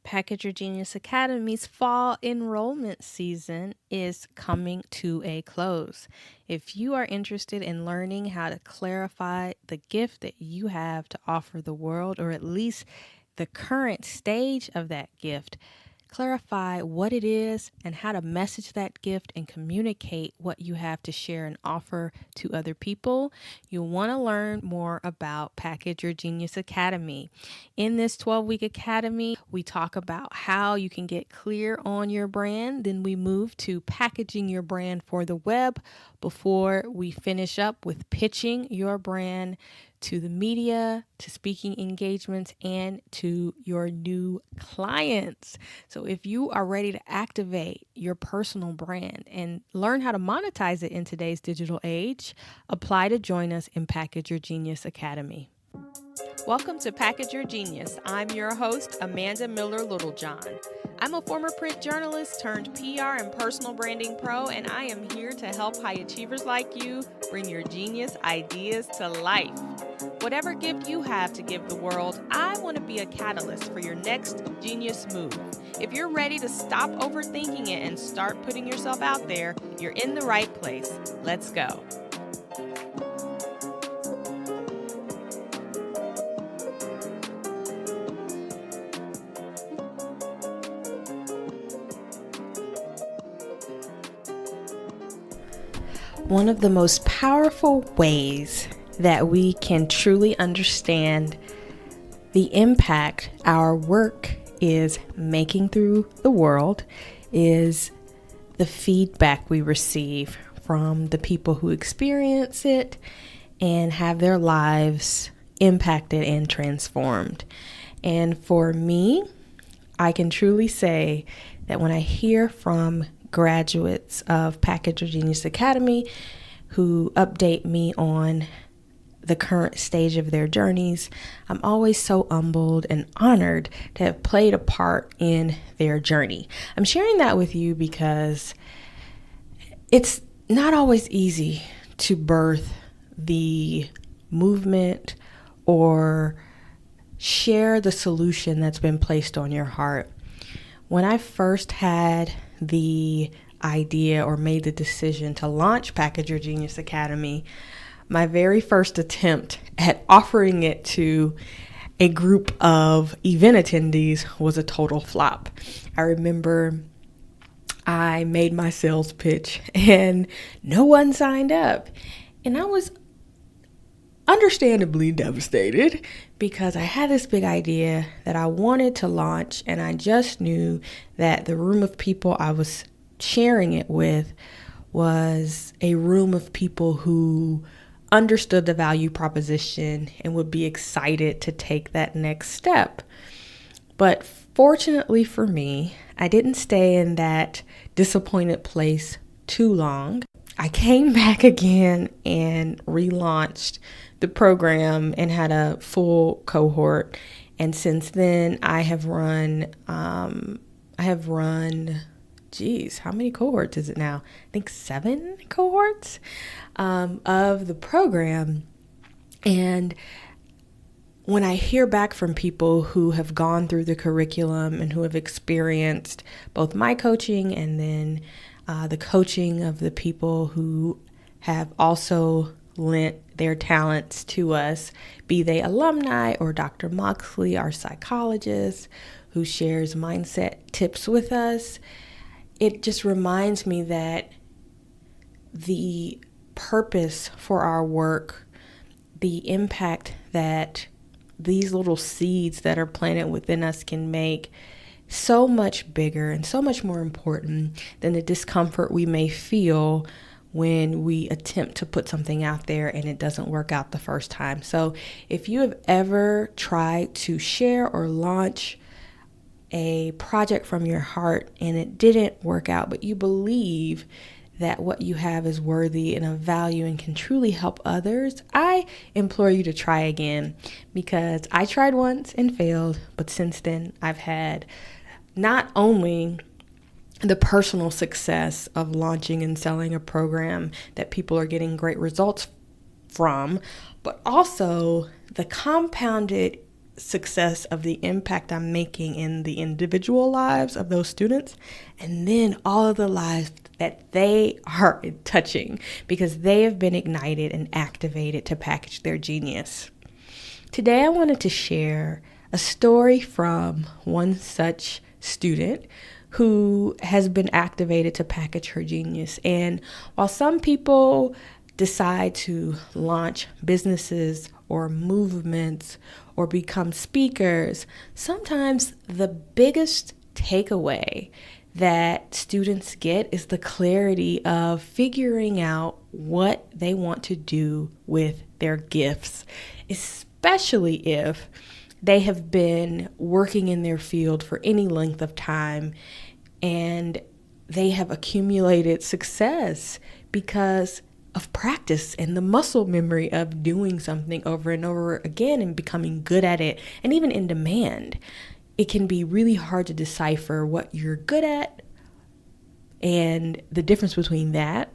Package Your Genius Academy's fall enrollment season is coming to a close. If you are interested in learning how to clarify the gift that you have to offer the world, or at least the current stage of that gift, clarify what it is and how to message that gift and communicate what you have to share and offer to other people, you'll want to learn more about Package Your Genius Academy. In this 12-week academy, we talk about how you can get clear on your brand. Then we move to packaging your brand for the web before we finish up with pitching your brand to the media, to speaking engagements, and to your new clients. So if you are ready to activate your personal brand and learn how to monetize it in today's digital age, apply to join us in Package Your Genius Academy. Welcome to Package Your Genius. I'm your host, Amanda Miller Littlejohn. I'm a former print journalist turned PR and personal branding pro, and I am here to help high achievers like you bring your genius ideas to life. Whatever gift you have to give the world, I want to be a catalyst for your next genius move. If you're ready to stop overthinking it and start putting yourself out there, you're in the right place. Let's go. One of the most powerful ways that we can truly understand the impact our work is making through the world is the feedback we receive from the people who experience it and have their lives impacted and transformed. And for me, I can truly say that when I hear from graduates of Package Your Genius Academy who update me on the current stage of their journeys, I'm always so humbled and honored to have played a part in their journey. I'm sharing that with you because it's not always easy to birth the movement or share the solution that's been placed on your heart. When I first had the idea or made the decision to launch Package Your Genius Academy, my very first attempt at offering it to a group of event attendees was a total flop. I remember I made my sales pitch and no one signed up. And I was understandably devastated because I had this big idea that I wanted to launch, and I just knew that the room of people I was sharing it with was a room of people who understood the value proposition and would be excited to take that next step. But fortunately for me, I didn't stay in that disappointed place too long. I came back again and relaunched the program and had a full cohort. And since then, I have run, how many cohorts is it now? I think 7 cohorts of the program. And when I hear back from people who have gone through the curriculum and who have experienced both my coaching and then the coaching of the people who have also lent their talents to us, be they alumni or Dr. Moxley, our psychologist, who shares mindset tips with us, it just reminds me that the purpose for our work, the impact that these little seeds that are planted within us can make, so much bigger and so much more important than the discomfort we may feel when we attempt to put something out there and it doesn't work out the first time. So if you have ever tried to share or launch a project from your heart and it didn't work out, but you believe that what you have is worthy and of value and can truly help others, I implore you to try again, because I tried once and failed, but since then I've had not only the personal success of launching and selling a program that people are getting great results from, but also the compounded success of the impact I'm making in the individual lives of those students, and then all of the lives that they are touching because they have been ignited and activated to package their genius. Today I wanted to share a story from one such student who has been activated to package her genius. And while some people decide to launch businesses or movements or become speakers, sometimes the biggest takeaway that students get is the clarity of figuring out what they want to do with their gifts, especially if they have been working in their field for any length of time and they have accumulated success because of practice and the muscle memory of doing something over and over again and becoming good at it and even in demand. It can be really hard to decipher what you're good at and the difference between that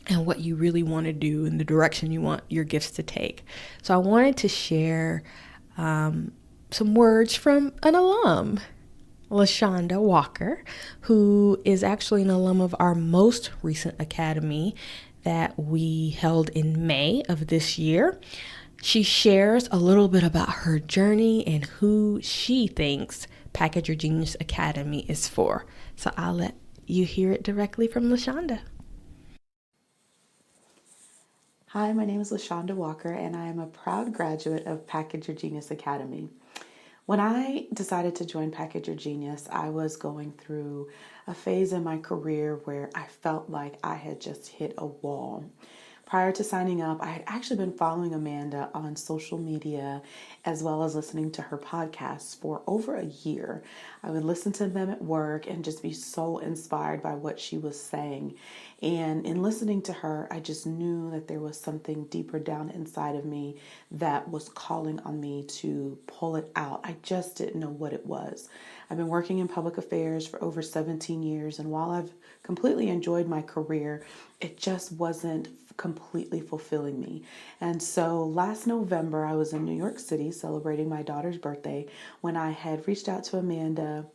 and what you really want to do and the direction you want your gifts to take. So I wanted to share some words from an alum, LaShonda Walker, who is actually an alum of our most recent academy that we held in May of this year. She shares a little bit about her journey and who she thinks Package Your Genius Academy is for. So I'll let you hear it directly from LaShonda. Hi, my name is LaShonda Walker, and I am a proud graduate of Package Your Genius Academy. When I decided to join Package Your Genius, I was going through a phase in my career where I felt like I had just hit a wall. Prior to signing up, I had actually been following Amanda on social media as well as listening to her podcasts for over a year. I would listen to them at work and just be so inspired by what she was saying. And in listening to her, I just knew that there was something deeper down inside of me that was calling on me to pull it out. I just didn't know what it was. I've been working in public affairs for over 17 years, and while I've completely enjoyed my career, it just wasn't completely fulfilling me. And so last November, I was in New York City celebrating my daughter's birthday when I had reached out to Amanda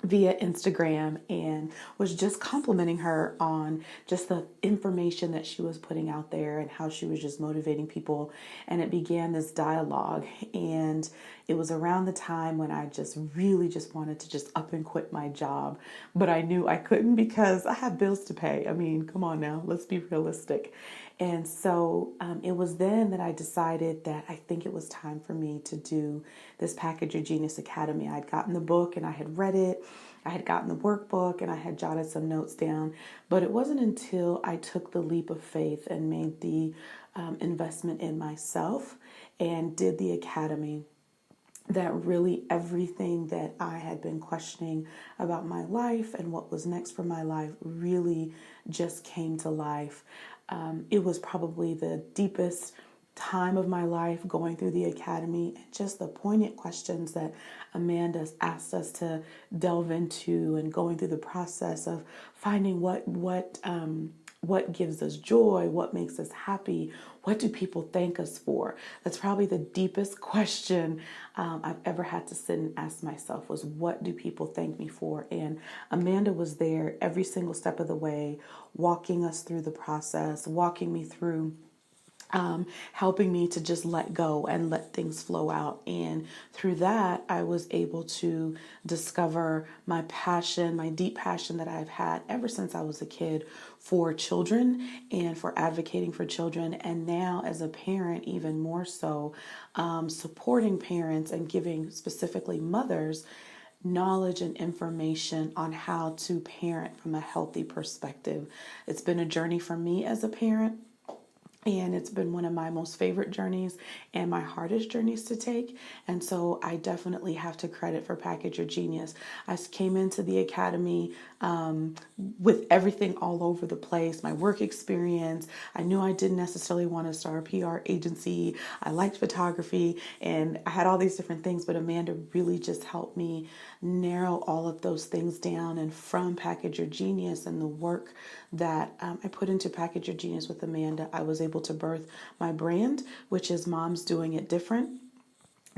via Instagram and was just complimenting her on just the information that she was putting out there and how she was just motivating people. And it began this dialogue. And it was around the time when I just really just wanted to just up and quit my job. But I knew I couldn't because I have bills to pay. I mean, come on now, let's be realistic. And so it was then that I decided that I think it was time for me to do this Package Your Genius Academy. I had gotten the book and I had read it. I had gotten the workbook and I had jotted some notes down. But it wasn't until I took the leap of faith and made the investment in myself and did the academy that really everything that I had been questioning about my life and what was next for my life really just came to life. It was probably the deepest time of my life going through the academy and just the poignant questions that Amanda asked us to delve into and going through the process of finding what gives us joy, what makes us happy, what do people thank us for? That's probably the deepest question I've ever had to sit and ask myself was, what do people thank me for? And Amanda was there every single step of the way, walking us through the process, walking me through helping me to just let go and let things flow out. And through that, I was able to discover my passion, my deep passion that I've had ever since I was a kid for children and for advocating for children. And now as a parent, even more so, supporting parents and giving specifically mothers knowledge and information on how to parent from a healthy perspective. It's been a journey for me as a parent. And it's been one of my most favorite journeys and my hardest journeys to take. And so I definitely have to credit for Package Your Genius. I came into the academy with everything all over the place, my work experience. I knew I didn't necessarily want to start a PR agency. I liked photography and I had all these different things, but Amanda really just helped me narrow all of those things down. And from Package Your Genius and the work that I put into Package Your Genius with Amanda, I was able to birth my brand, which is Moms Doing It Different.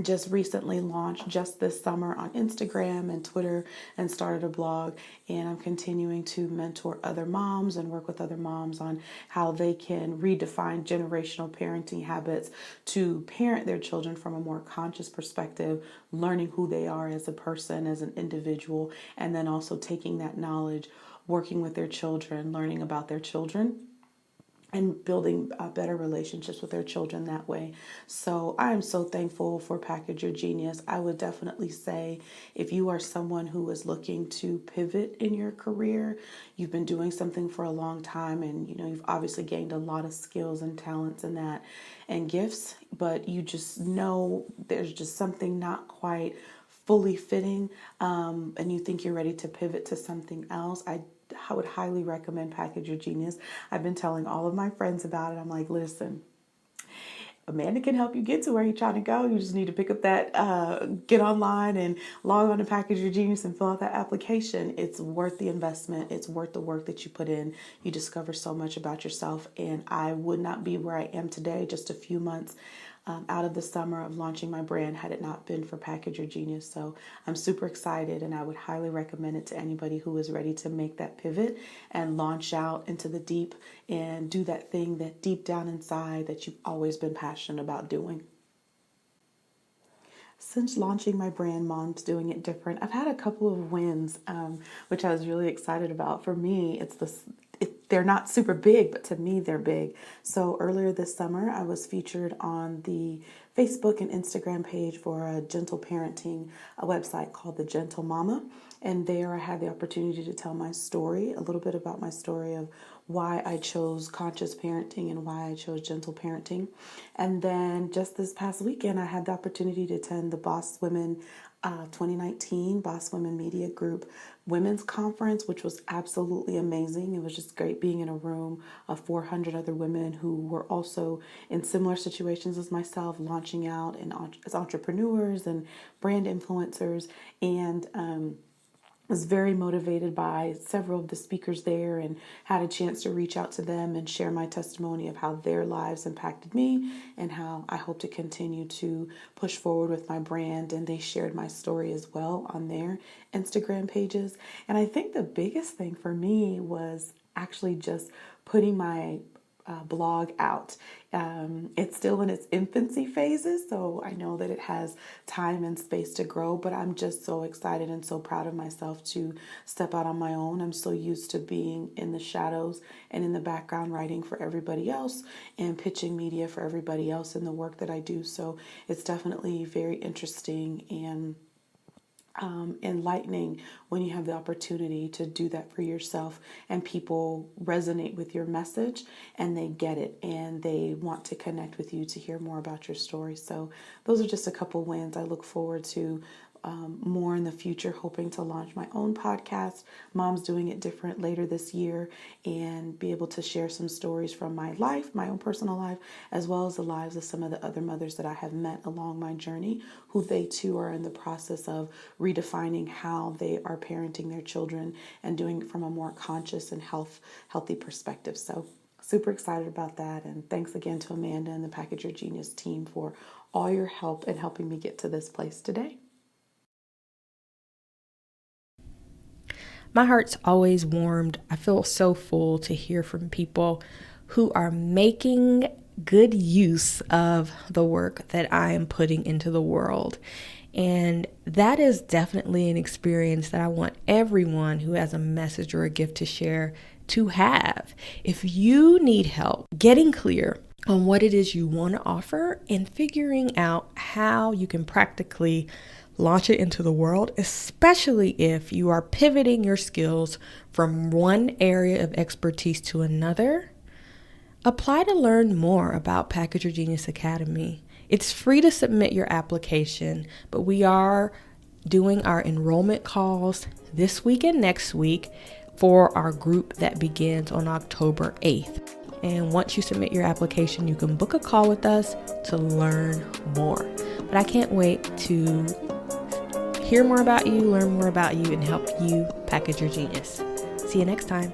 just recently launched just this summer on Instagram and Twitter and started a blog. And I'm continuing to mentor other moms and work with other moms on how they can redefine generational parenting habits to parent their children from a more conscious perspective, learning who they are as a person, as an individual, and then also taking that knowledge, working with their children, learning about their children, and building better relationships with their children that way. So I am so thankful for Package Your Genius. I would definitely say if you are someone who is looking to pivot in your career, you've been doing something for a long time, and you've obviously gained a lot of skills and talents in that and gifts, but you just know there's just something not quite fully fitting, and you think you're ready to pivot to something else, I would highly recommend Package Your Genius. I've been telling all of my friends about it. I'm like, listen, Amanda can help you get to where you're trying to go. You just need to pick up that, get online and log on to Package Your Genius and fill out that application. It's worth the investment. It's worth the work that you put in. You discover so much about yourself. And I would not be where I am today, just a few months out of the summer of launching my brand, had it not been for Package Your Genius. So I'm super excited, and I would highly recommend it to anybody who is ready to make that pivot and launch out into the deep and do that thing that deep down inside that you've always been passionate about doing. Since launching my brand, Mom's Doing It Different, I've had a couple of wins, which I was really excited about. For me, they're not super big, but to me, they're big. So earlier this summer, I was featured on the Facebook and Instagram page for a gentle parenting website called The Gentle Mama. And there I had the opportunity to tell my story, a little bit about my story of why I chose conscious parenting and why I chose gentle parenting. And then just this past weekend, I had the opportunity to attend the Boss Women 2019 Boss Women Media Group Women's Conference, which was absolutely amazing. It was just great being in a room of 400 other women who were also in similar situations as myself, launching out as entrepreneurs and brand influencers, and was very motivated by several of the speakers there, and had a chance to reach out to them and share my testimony of how their lives impacted me and how I hope to continue to push forward with my brand. And they shared my story as well on their Instagram pages. And I think the biggest thing for me was actually just putting my blog out. It's still in its infancy phases, so I know that it has time and space to grow, but I'm just so excited and so proud of myself to step out on my own. I'm so used to being in the shadows and in the background writing for everybody else and pitching media for everybody else in the work that I do. So it's definitely very interesting and enlightening when you have the opportunity to do that for yourself, and people resonate with your message and they get it and they want to connect with you to hear more about your story. So those are just a couple wins. I look forward to more in the future, hoping to launch my own podcast, Mom's Doing It Different, later this year, and be able to share some stories from my life, my own personal life, as well as the lives of some of the other mothers that I have met along my journey, who they too are in the process of redefining how they are parenting their children and doing it from a more conscious and healthy perspective. So super excited about that. And thanks again to Amanda and the Package Your Genius team for all your help in helping me get to this place today. My heart's always warmed. I feel so full to hear from people who are making good use of the work that I am putting into the world. And that is definitely an experience that I want everyone who has a message or a gift to share to have. If you need help getting clear on what it is you want to offer and figuring out how you can practically launch it into the world, especially if you are pivoting your skills from one area of expertise to another, apply to learn more about Package Your Genius Academy. It's free to submit your application, but we are doing our enrollment calls this week and next week for our group that begins on October 8th. And once you submit your application, you can book a call with us to learn more. But I can't wait to hear more about you, learn more about you, and help you package your genius. See you next time.